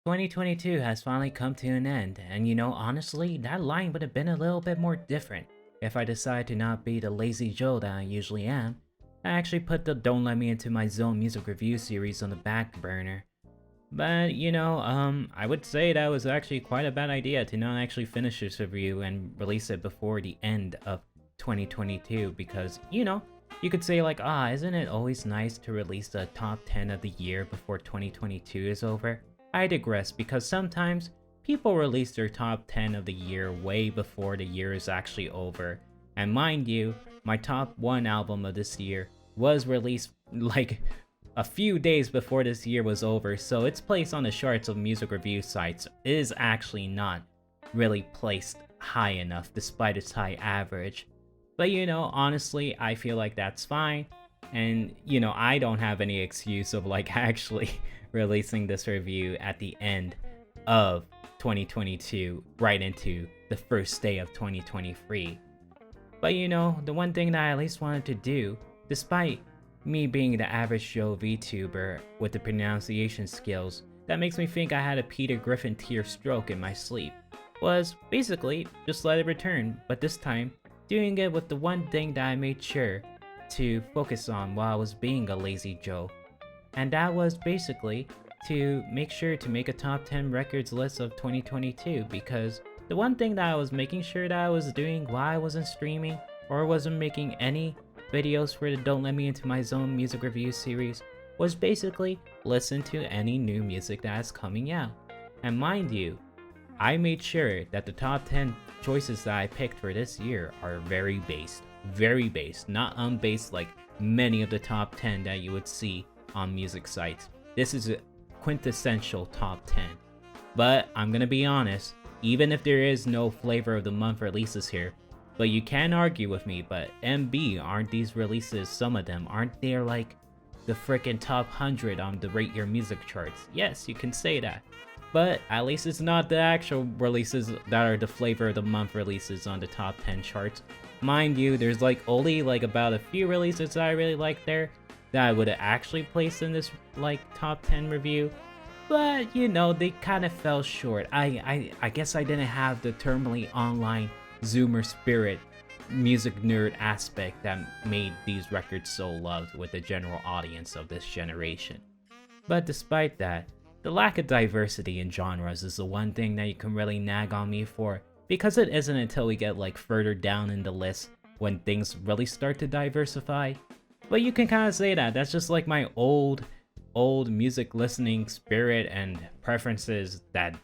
2022 has finally come to an end, and honestly, that line would have been a little bit more different if I decided to not be the lazy Joe that I usually am. I actually put the Don't Let Me Into My Zone music review series on the back burner. But, I would say that was actually quite a bad idea to not actually finish this review and release it before the end of 2022 because, you could say like, isn't it always nice to release the top 10 of the year before 2022 is over? I digress because sometimes people release their top 10 of the year way before the year is actually over. And mind you, my top 1 album of this year was released like a few days before this year was over, so its place on the charts of music review sites is actually not really placed high enough despite its high average. But honestly, I feel like that's fine. And I don't have any excuse of like actually releasing this review at the end of 2022 right into the first day of 2023. But the one thing that I at least wanted to do, despite me being the average Joe VTuber with the pronunciation skills that makes me think I had a Peter Griffin tier stroke in my sleep, was basically just let it return, but this time doing it with the one thing that I made sure to focus on while I was being a lazy Joe. And that was basically to make sure to make a top 10 records list of 2022, because the one thing that I was making sure that I was doing while I wasn't streaming or wasn't making any videos for the Don't Let Me Into My Zone music review series was basically listen to any new music that is coming out. And mind you, I made sure that the top 10 choices that I picked for this year are very based, not unbased like many of the top 10 that you would see on music sites. This is a quintessential top 10. But I'm gonna be honest, even if there is no flavor of the month releases here, but you can argue with me, but MB, aren't these releases, some of them, aren't they like the frickin' top 100 on the Rate Your Music charts? Yes, you can say that. But at least it's not the actual releases that are the flavor of the month releases on the top 10 charts. Mind you, there's like only like about a few releases that I really like there that I would have actually placed in this like top 10 review. But they kind of fell short. I guess I didn't have the terminally online Zoomer spirit music nerd aspect that made these records so loved with the general audience of this generation. But despite that, the lack of diversity in genres is the one thing that you can really nag on me for, because it isn't until we get like further down in the list when things really start to diversify. But you can kind of say that that's just like my old music listening spirit and preferences that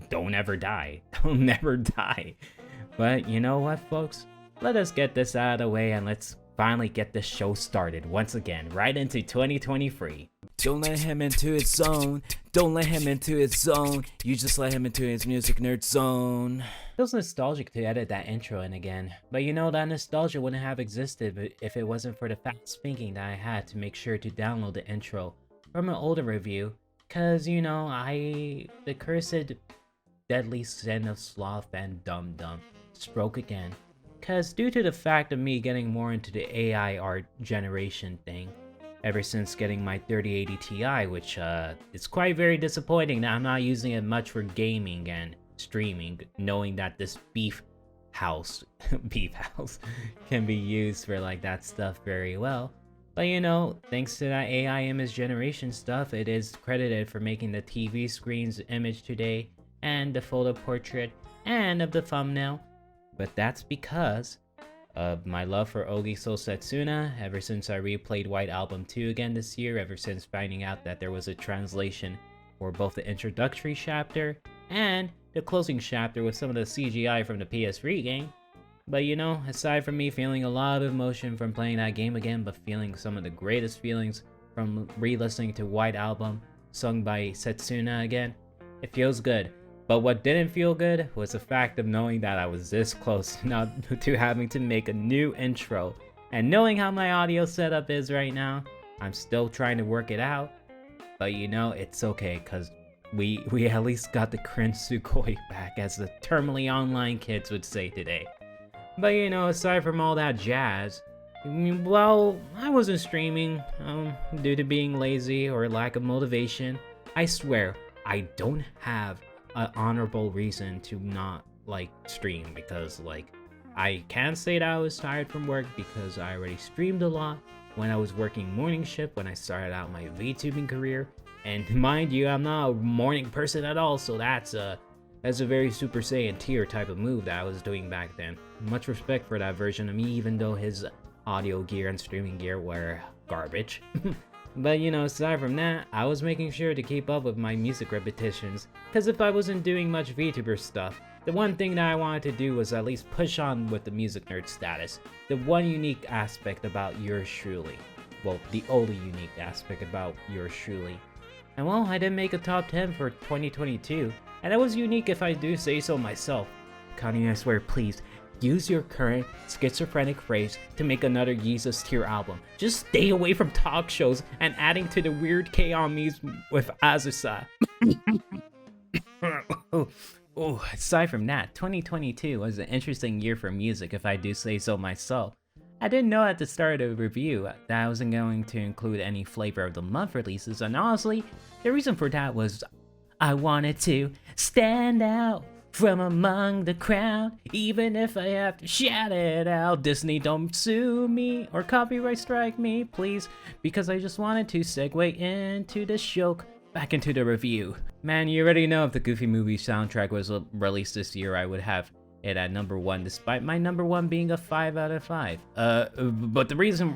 don't ever die. They'll never die. But you know what, folks? Let us get this out of the way and let's finally get this show started once again, right into 2023. Don't let him into his zone. Don't let him into his zone. You just let him into his music nerd zone. Feels nostalgic to edit that intro in again, but that nostalgia wouldn't have existed if it wasn't for the fast thinking that I had to make sure to download the intro from an older review, cause the cursed deadly sin of sloth and dum-dum spoke again. Cause due to the fact of me getting more into the AI art generation thing, ever since getting my 3080 Ti, which is quite very disappointing that I'm not using it much for gaming and streaming, knowing that this beef house can be used for like that stuff very well. But thanks to that AI image generation stuff, it is credited for making the TV screen's image today and the photo portrait and of the thumbnail. But that's because of my love for Ogiso Setsuna ever since I replayed White Album 2 again this year, ever since finding out that there was a translation for both the introductory chapter and the closing chapter with some of the CGI from the PS3 game. But aside from me feeling a lot of emotion from playing that game again, but feeling some of the greatest feelings from re-listening to White Album sung by Setsuna again, it feels good. But what didn't feel good was the fact of knowing that I was this close now to having to make a new intro. And knowing how my audio setup is right now, I'm still trying to work it out. But it's okay, because we at least got the cringe Sugoi back, as the terminally online kids would say today. But aside from all that jazz, well, I wasn't streaming due to being lazy or lack of motivation. I swear, I don't have an honorable reason to not like stream, because like I can't say that I was tired from work because I already streamed a lot when I was working morning shift when I started out my VTubing career. And mind you, I'm not a morning person at all, so that's a very Super Saiyan tier type of move that I was doing back then. Much respect for that version of me, even though his audio gear and streaming gear were garbage. But you know, aside from that, I was making sure to keep up with my music repetitions, because if I wasn't doing much VTuber stuff, the one thing that I wanted to do was at least push on with the music nerd status, the one unique aspect about yours truly. Well, the only unique aspect about yours truly. And well, I did make a top 10 for 2022, and that was unique if I do say so myself. Kanye, I swear, please, use your current schizophrenic phrase to make another Yeezus tier album. Just stay away from talk shows and adding to the weird K-on memes with Azusa. Aside from that, 2022 was an interesting year for music if I do say so myself. I didn't know at the start of the review that I wasn't going to include any flavor of the month releases, and honestly, the reason for that was I wanted to stand out from among the crowd, even if I have to shout it out. Disney, don't sue me or copyright strike me, please, because I just wanted to segue into the show, back into the review. Man, you already know if the Goofy movie soundtrack was released this year, I would have it at number 1, despite my number 1 being a 5 out of 5. But the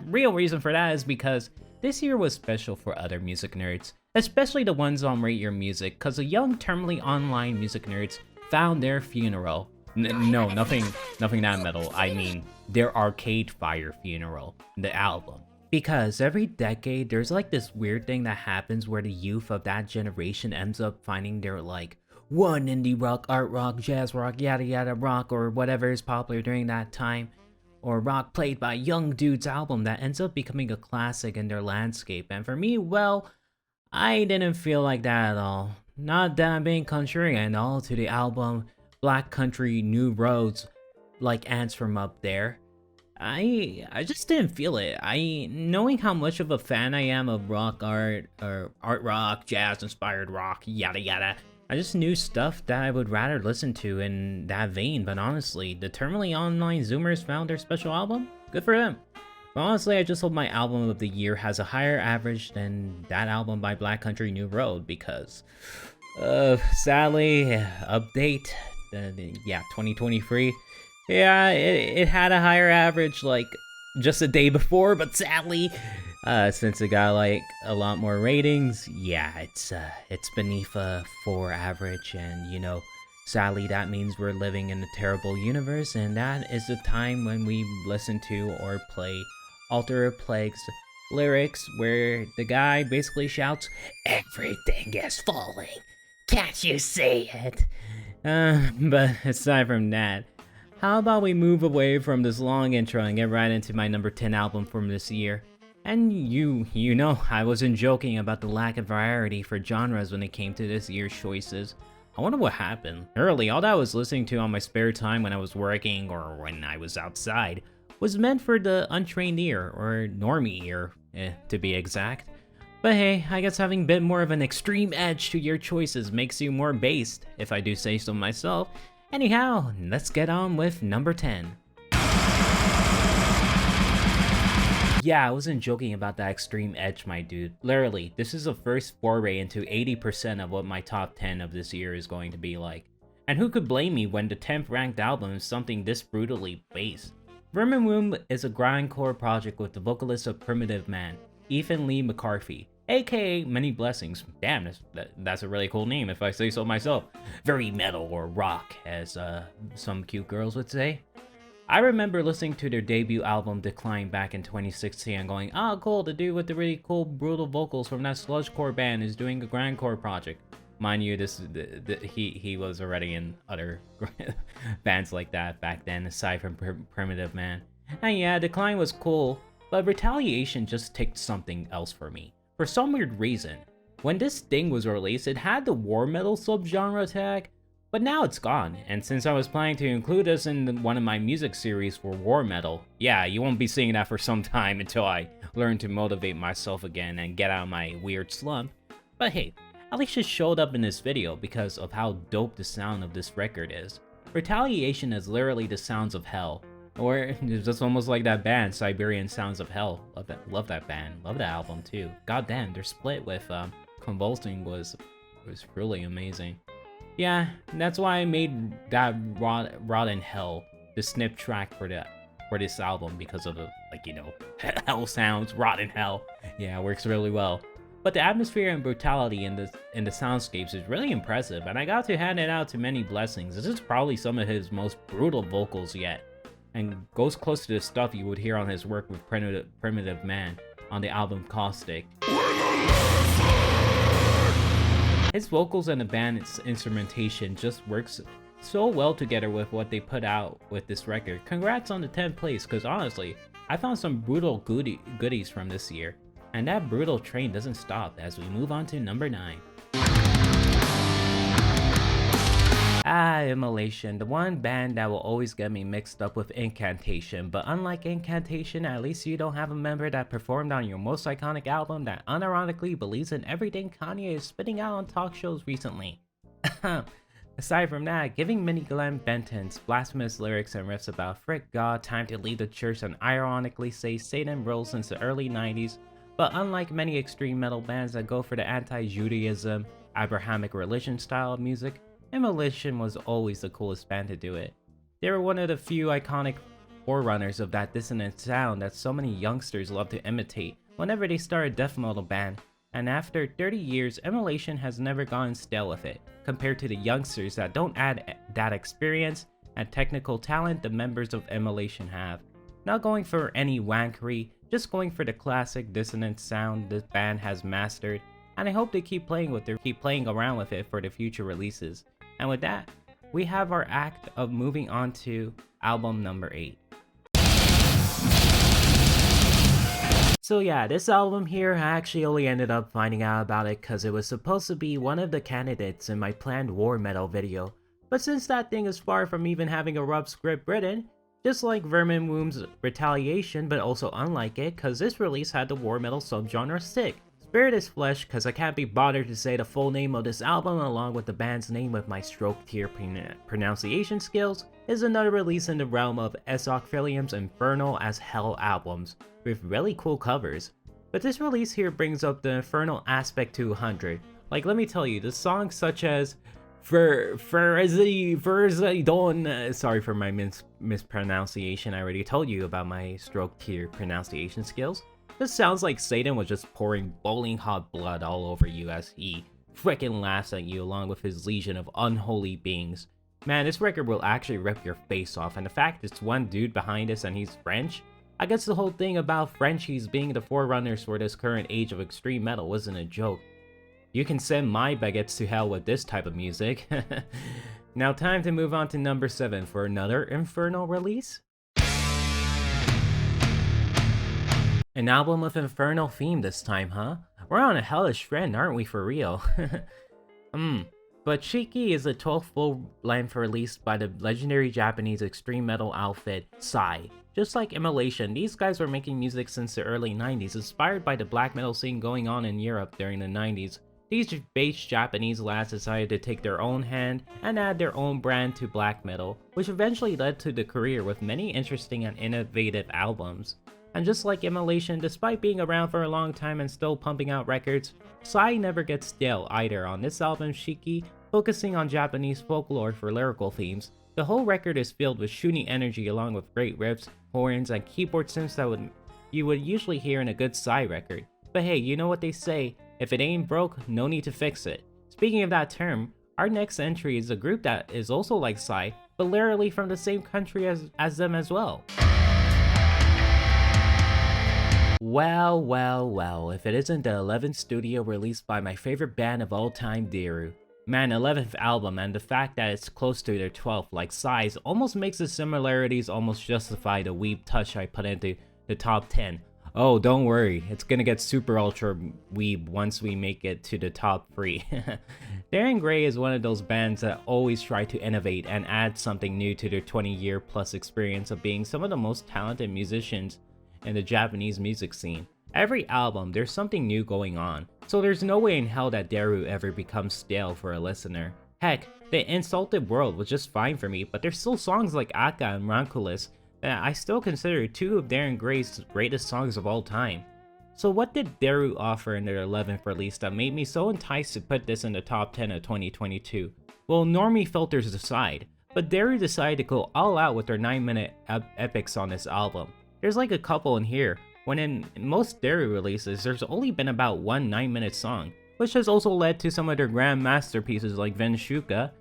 real reason for that is because this year was special for other music nerds, especially the ones on Rate Your Music, because the young terminally online music nerds found their funeral. No, nothing that metal. I mean, their Arcade Fire funeral, the album. Because every decade, there's like this weird thing that happens where the youth of that generation ends up finding their like one indie rock, art rock, jazz rock, yada yada rock, or whatever is popular during that time, or rock played by young dudes album that ends up becoming a classic in their landscape. And for me, well, I didn't feel like that at all. Not that I'm being contrary and all to the album Black Country New Roads, like ants from up there. I just didn't feel it. Knowing how much of a fan I am of rock art, or art rock, jazz inspired rock, yada yada, I just knew stuff that I would rather listen to in that vein. But honestly, the terminally online Zoomers found their special album? Good for them. But honestly, I just hope my album of the year has a higher average than that album by Black Country New Road, because sadly, update, yeah, 2023, yeah, it had a higher average like just a day before, but sadly, since it got like a lot more ratings, yeah, it's beneath a 4 average, and you know, sadly that means we're living in a terrible universe, and that is the time when we listen to or play Alter Plague's lyrics where the guy basically shouts, "Everything is falling, can't you see it?" But aside from that, how about we move away from this long intro and get right into my number 10 album from this year? And you know, I wasn't joking about the lack of variety for genres when it came to this year's choices. I wonder what happened. Early, all that I was listening to on my spare time when I was working or when I was outside was meant for the untrained ear, or normie ear, to be exact. But hey, I guess having a bit more of an extreme edge to your choices makes you more based, if I do say so myself. Anyhow, let's get on with number 10. Yeah, I wasn't joking about that extreme edge, my dude. Literally, this is the first foray into 80% of what my top 10 of this year is going to be like. And who could blame me when the 10th ranked album is something this brutally based? Vermin Womb is a grindcore project with the vocalist of Primitive Man, Ethan Lee McCarthy, aka Many Blessings. Damn, that's a really cool name if I say so myself. Very metal or rock, as some cute girls would say. I remember listening to their debut album Decline back in 2016 and going, "Ah, cool, the dude with the really cool brutal vocals from that sludgecore band is doing a grindcore project." Mind you, he was already in other bands like that back then, aside from Primitive Man. And yeah, Decline was cool, but Retaliation just ticked something else for me. For some weird reason, when this thing was released, it had the war metal subgenre tag, but now it's gone. And since I was planning to include this in one of my music series for war metal, yeah, you won't be seeing that for some time until I learn to motivate myself again and get out of my weird slump. But hey, at least it showed up in this video because of how dope the sound of this record is. Retaliation is literally the sounds of hell. Or it's just almost like that band, Siberian Sounds of Hell. Love that band. Love that album too. God damn, their split with Convulsing was really amazing. Yeah, that's why I made that Rotten Hell the snip track for this album, because of the, like, you know, hell sounds, rotten hell. Yeah, it works really well. But the atmosphere and brutality in the soundscapes is really impressive, and I got to hand it out to Many Blessings. This is probably some of his most brutal vocals yet, and goes close to the stuff you would hear on his work with Primitive Man on the album Caustic. His vocals and the band's instrumentation just works so well together with what they put out with this record. Congrats on the 10th place, because honestly, I found some brutal goodies from this year, and that brutal train doesn't stop as we move on to number 9. Immolation, the one band that will always get me mixed up with Incantation, but unlike Incantation, at least you don't have a member that performed on your most iconic album that unironically believes in everything Kanye is spitting out on talk shows recently. Aside from that, giving Mini Glenn Benton's blasphemous lyrics and riffs about frick God, time to leave the church, and ironically say Satan rules since the early 90s, but unlike many extreme metal bands that go for the anti-Judaism, Abrahamic religion style of music, Immolation was always the coolest band to do it. They were one of the few iconic forerunners of that dissonant sound that so many youngsters love to imitate whenever they start a death metal band, and after 30 years, Immolation has never gone stale with it, compared to the youngsters that don't add that experience and technical talent the members of Immolation have. Not going for any wankery, just going for the classic dissonant sound this band has mastered, and I hope they keep playing around with it for the future releases. And with that, we have our act of moving on to album number 8. So yeah, this album here, I actually only ended up finding out about it because it was supposed to be one of the candidates in my planned war metal video. But since that thing is far from even having a rough script written, just like Dlmimz Retaliation, but also unlike it, cause this release had the war metal subgenre sick. Spirit is Flesh, cause I can't be bothered to say the full name of this album along with the band's name with my stroke tier pronunciation skills, is another release in the realm of Esophagium's Infernal as Hell albums, with really cool covers. But this release here brings up the infernal aspect to 100. Like, let me tell you, the songs such as Don, sorry for my mispronunciation, I already told you about my stroke tier pronunciation skills. This sounds like Satan was just pouring boiling hot blood all over you as he frickin' laughs at you along with his legion of unholy beings. Man, this record will actually rip your face off, and the fact it's one dude behind this and he's French, I guess the whole thing about Frenchies being the forerunners for this current age of extreme metal wasn't a joke. You can send my baguettes to hell with this type of music. Now time to move on to number 7 for another infernal release. An album with infernal theme this time, huh? We're on a hellish trend, aren't we, for real? But Shiki is the 12th full-length release by the legendary Japanese extreme metal outfit, Psy. Just like Immolation, these guys were making music since the early 90s, inspired by the black metal scene going on in Europe during the 90s. These base Japanese lads decided to take their own hand and add their own brand to black metal, which eventually led to the career with many interesting and innovative albums. And just like Immolation, despite being around for a long time and still pumping out records, Psy never gets stale either. On this album, Shiki, focusing on Japanese folklore for lyrical themes, the whole record is filled with shooty energy along with great riffs, horns, and keyboard synths that you would usually hear in a good Psy record. But hey, you know what they say, if it ain't broke, no need to fix it. Speaking of that term, our next entry is a group that is also like Psy, but literally from the same country as them as well. Well, if it isn't the 11th studio released by my favorite band of all time, Daru. Man, 11th album, and the fact that it's close to their 12th like size almost makes the similarities almost justify the weeb touch I put into the top 10. Oh, don't worry, it's gonna get super ultra weeb once we make it to the top 3. Darren Gray is one of those bands that always try to innovate and add something new to their 20-year plus experience of being some of the most talented musicians in the Japanese music scene. Every album, there's something new going on, so there's no way in hell that Daru ever becomes stale for a listener. Heck, The Insulted World was just fine for me, but there's still songs like Akka and Ranculus that I still consider two of Darren Gray's greatest songs of all time. So what did Daru offer in their 11th release that made me so enticed to put this in the top 10 of 2022? Well, normie filters aside, but Daru decided to go all out with their 9-minute epics on this album. There's like a couple in here, when in most Daru releases there's only been about one 9-minute song, which has also led to some of their grand masterpieces like Venshuka.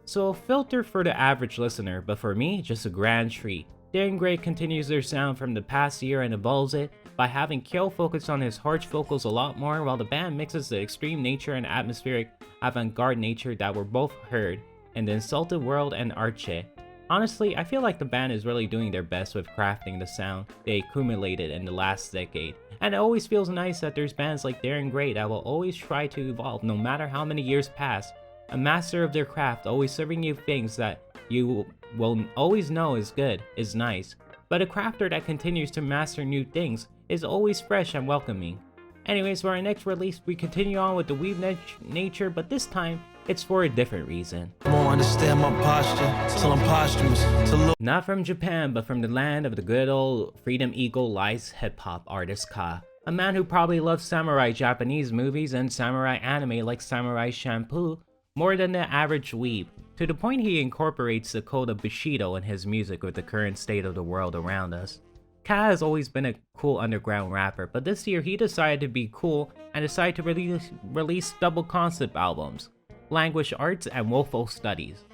So a filter for the average listener, but for me, just a grand treat. Darren Gray continues their sound from the past year and evolves it by having Kyo focus on his harsh vocals a lot more, while the band mixes the extreme nature and atmospheric avant-garde nature that were both heard in The Insulted World and Arche. Honestly, I feel like the band is really doing their best with crafting the sound they accumulated in the last decade, and it always feels nice that there's bands like Darren Gray that will always try to evolve no matter how many years pass, a master of their craft, always serving you things that you will always know is good, is nice, but a crafter that continues to master new things is always fresh and welcoming. Anyways, for our next release, we continue on with the weeb nature, but this time, it's for a different reason. Understand my posture till I'm posthumous. Not from Japan, but from the land of the good old Freedom Eagle Lies hip-hop artist Ka. A man who probably loves samurai Japanese movies and samurai anime like Samurai Champloo more than the average weeb, to the point he incorporates the code of Bushido in his music with the current state of the world around us. Ka has always been a cool underground rapper, but this year he decided to be cool and decided to release double concept albums, Language Arts and Woeful Studies.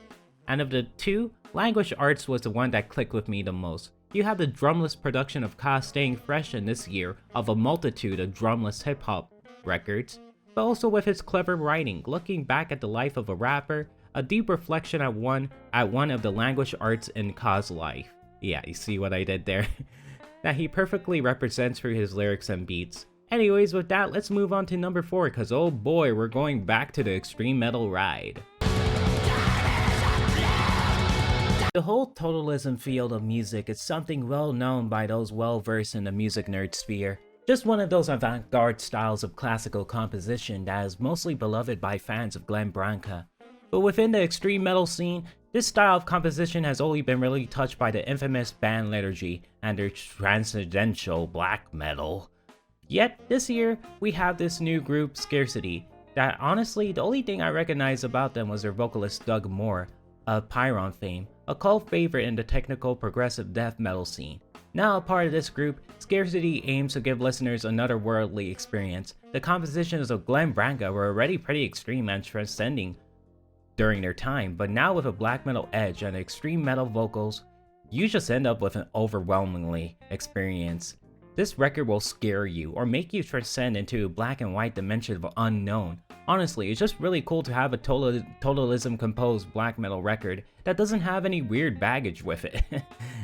And of the two, Language Arts was the one that clicked with me the most. You have the drumless production of Ka staying fresh in this year of a multitude of drumless hip-hop records, but also with his clever writing, looking back at the life of a rapper, a deep reflection at one of the language arts in Ka's life. Yeah, you see what I did there? That he perfectly represents through his lyrics and beats. Anyways, with that, let's move on to number 4, cause oh boy, we're going back to the extreme metal ride. The whole totalism field of music is something well known by those well versed in the music nerd sphere. Just one of those avant-garde styles of classical composition that is mostly beloved by fans of Glenn Branca. But within the extreme metal scene, this style of composition has only been really touched by the infamous band Liturgy and their transcendental black metal. Yet, this year, we have this new group, Scarcity, that honestly, the only thing I recognized about them was their vocalist Doug Moore, of Pyron fame, a cult favorite in the technical progressive death metal scene. Now a part of this group, Scarcity aims to give listeners another worldly experience. The compositions of Glenn Branca were already pretty extreme and transcending during their time, but now with a black metal edge and extreme metal vocals, you just end up with an overwhelmingly experience. This record will scare you or make you transcend into a black and white dimension of unknown. Honestly, it's just really cool to have a totalism composed black metal record that doesn't have any weird baggage with it.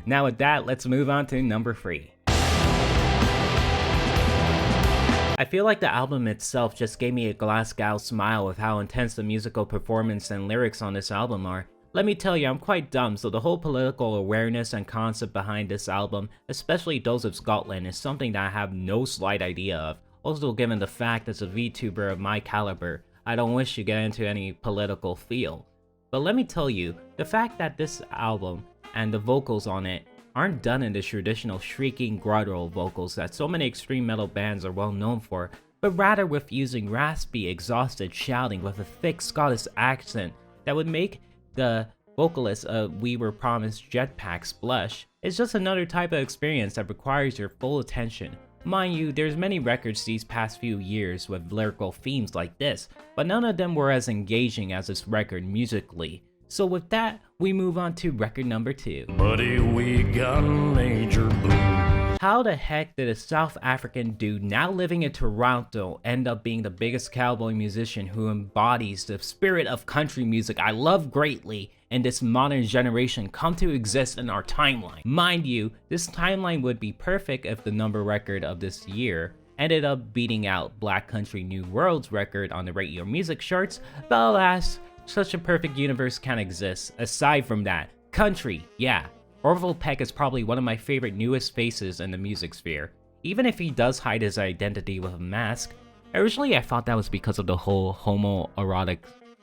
Now with that, let's move on to number 3. I feel like the album itself just gave me a Glasgow smile with how intense the musical performance and lyrics on this album are. Let me tell you, I'm quite dumb, so the whole political awareness and concept behind this album, especially those of Scotland, is something that I have no slight idea of. Also, given the fact as a VTuber of my caliber, I don't wish to get into any political field. But let me tell you, the fact that this album and the vocals on it aren't done in the traditional shrieking guttural vocals that so many extreme metal bands are well known for, but rather with using raspy, exhausted shouting with a thick Scottish accent that would make the vocalist of We Were Promised Jetpacks blush, is just another type of experience that requires your full attention. Mind you, there's many records these past few years with lyrical themes like this, but none of them were as engaging as this record musically. So with that, we move on to record number 2. Buddy, we got a major boo. How the heck did a South African dude now living in Toronto end up being the biggest cowboy musician who embodies the spirit of country music I love greatly in this modern generation come to exist in our timeline? Mind you, this timeline would be perfect if the number record of this year ended up beating out Black Country New World's record on the radio music charts, but alas, such a perfect universe can't exist. Aside from that, country, yeah. Orville Peck is probably one of my favorite newest faces in the music sphere. Even if he does hide his identity with a mask, Originally, I thought that was because of the whole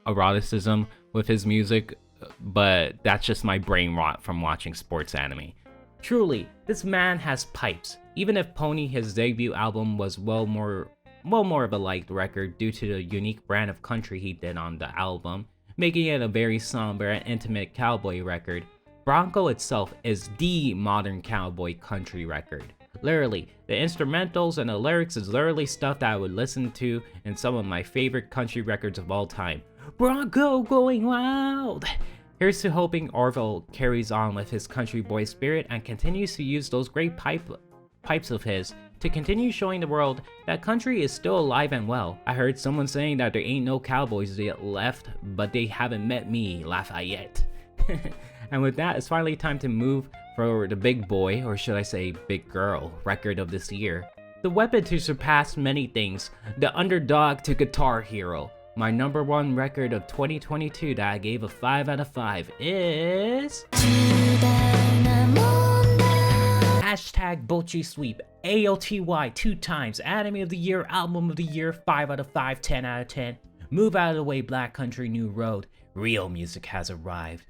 eroticism with his music, but that's just my brain rot from watching sports anime. Truly, this man has pipes. Even if Pony, his debut album, was well more of a liked record due to the unique brand of country he did on the album, making it a very somber and intimate cowboy record, Bronco itself is the modern cowboy country record. Literally, the instrumentals and the lyrics is literally stuff that I would listen to in some of my favorite country records of all time. Bronco going wild! Here's to hoping Orville carries on with his country boy spirit and continues to use those great pipes of his to continue showing the world that country is still alive and well. I heard someone saying that there ain't no cowboys yet left, but they haven't met me, Lafayette. And with that, it's finally time to move for the big boy, or should I say big girl, record of this year. The weapon to surpass many things, the underdog to Guitar Hero. My number one record of 2022 that I gave a 5 out of 5 is... Hashtag Bochi Sweep, AOTY 2 times, Anime of the Year, Album of the Year, 5 out of 5, 10 out of 10. Move out of the way, Black Country New Road. Real music has arrived.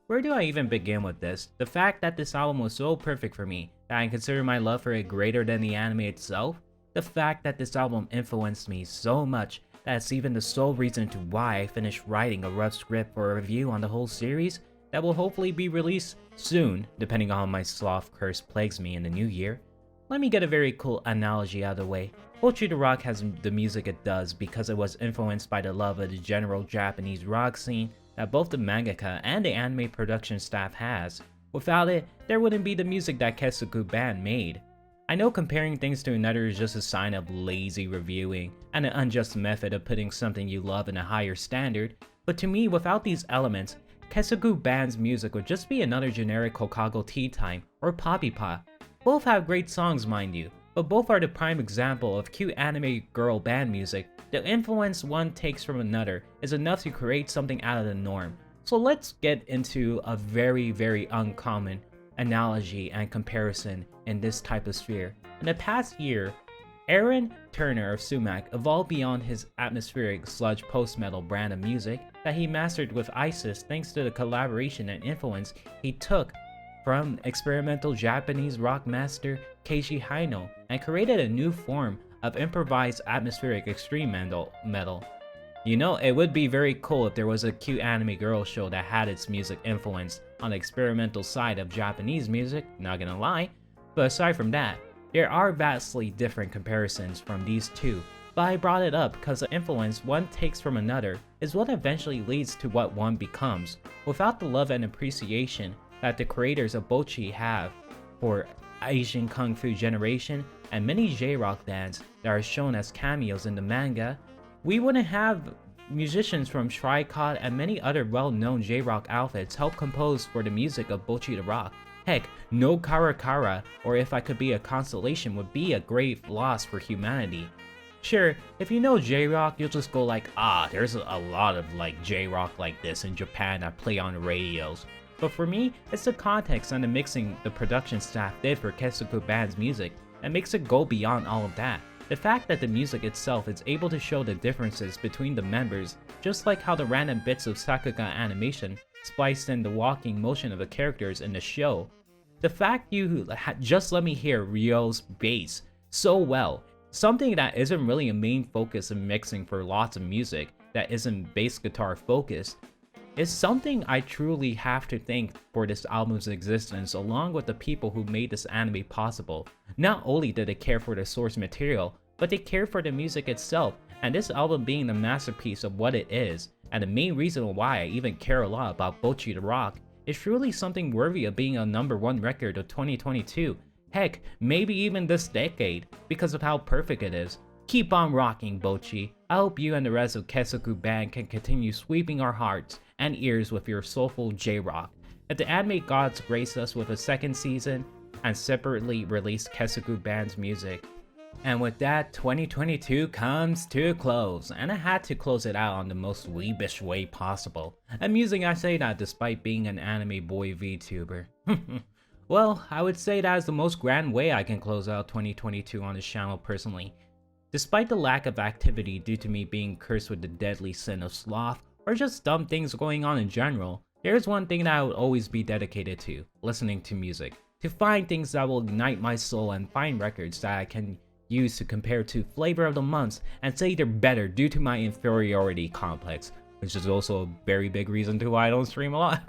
Where do I even begin with this? The fact that this album was so perfect for me, that I consider my love for it greater than the anime itself. The fact that this album influenced me so much, that's even the sole reason to why I finished writing a rough script for a review on the whole series that will hopefully be released soon, depending on how my sloth curse plagues me in the new year. Let me get a very cool analogy out of the way. Bocchi the Rock has the music it does because it was influenced by the love of the general Japanese rock scene that both the mangaka and the anime production staff has. Without it, there wouldn't be the music that Keisuke Band made. I know comparing things to another is just a sign of lazy reviewing and an unjust method of putting something you love in a higher standard, but to me, without these elements, Keisuke Band's music would just be another generic Hokago Tea Time or Poppy Pop. Both have great songs, mind you, but both are the prime example of cute anime girl band music. The influence one takes from another is enough to create something out of the norm. So let's get into a very, very uncommon analogy and comparison in this type of sphere. In the past year, Aaron Turner of Sumac evolved beyond his atmospheric sludge post-metal brand of music that he mastered with ISIS thanks to the collaboration and influence he took from experimental Japanese rock master Keiichi Haino and created a new form of improvised atmospheric extreme metal. You know, it would be very cool if there was a cute anime girl show that had its music influence on the experimental side of Japanese music, not gonna lie. But aside from that, there are vastly different comparisons from these two, but I brought it up because the influence one takes from another is what eventually leads to what one becomes. Without the love and appreciation that the creators of Bocchi have for Asian Kung Fu Generation and many J-rock bands that are shown as cameos in the manga, we wouldn't have musicians from Tricot and many other well-known J-rock outfits help compose for the music of Bocchi the Rock. Heck, no Karakara or If I Could Be a Constellation would be a great loss for humanity. Sure, if you know J-rock, you'll just go like, there's a lot of like J-rock like this in Japan that play on the radios. But for me, it's the context and the mixing the production staff did for Keisuke Band's music that makes it go beyond all of that. The fact that the music itself is able to show the differences between the members, just like how the random bits of Sakuga animation spliced in the walking motion of the characters in the show. The fact you just let me hear Ryo's bass so well, something that isn't really a main focus in mixing for lots of music that isn't bass guitar focused, is something I truly have to thank for this album's existence along with the people who made this anime possible. Not only did they care for the source material, but they cared for the music itself, and this album being the masterpiece of what it is, and the main reason why I even care a lot about Bocchi the Rock, is truly something worthy of being a #1 record of 2022, heck, maybe even this decade, because of how perfect it is. Keep on rocking, Bocchi. I hope you and the rest of Keisuke Band can continue sweeping our hearts and ears with your soulful J-rock. If the anime gods grace us with a second season and separately release Keisuke Band's music. And with that, 2022 comes to a close, and I had to close it out on the most weebish way possible. Amusing I say that despite being an anime boy VTuber. Well, I would say that is the most grand way I can close out 2022 on this channel personally. Despite the lack of activity due to me being cursed with the deadly sin of sloth, or just dumb things going on in general, there's one thing that I would always be dedicated to: listening to music. To find things that will ignite my soul and find records that I can use to compare to flavor of the months and say they're better due to my inferiority complex, which is also a very big reason to why I don't stream a lot.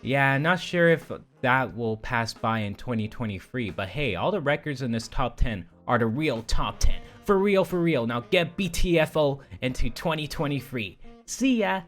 Yeah, not sure if that will pass by in 2023, but hey, all the records in this top 10 are the real top 10. For real, now get BTFO into 2023. See ya!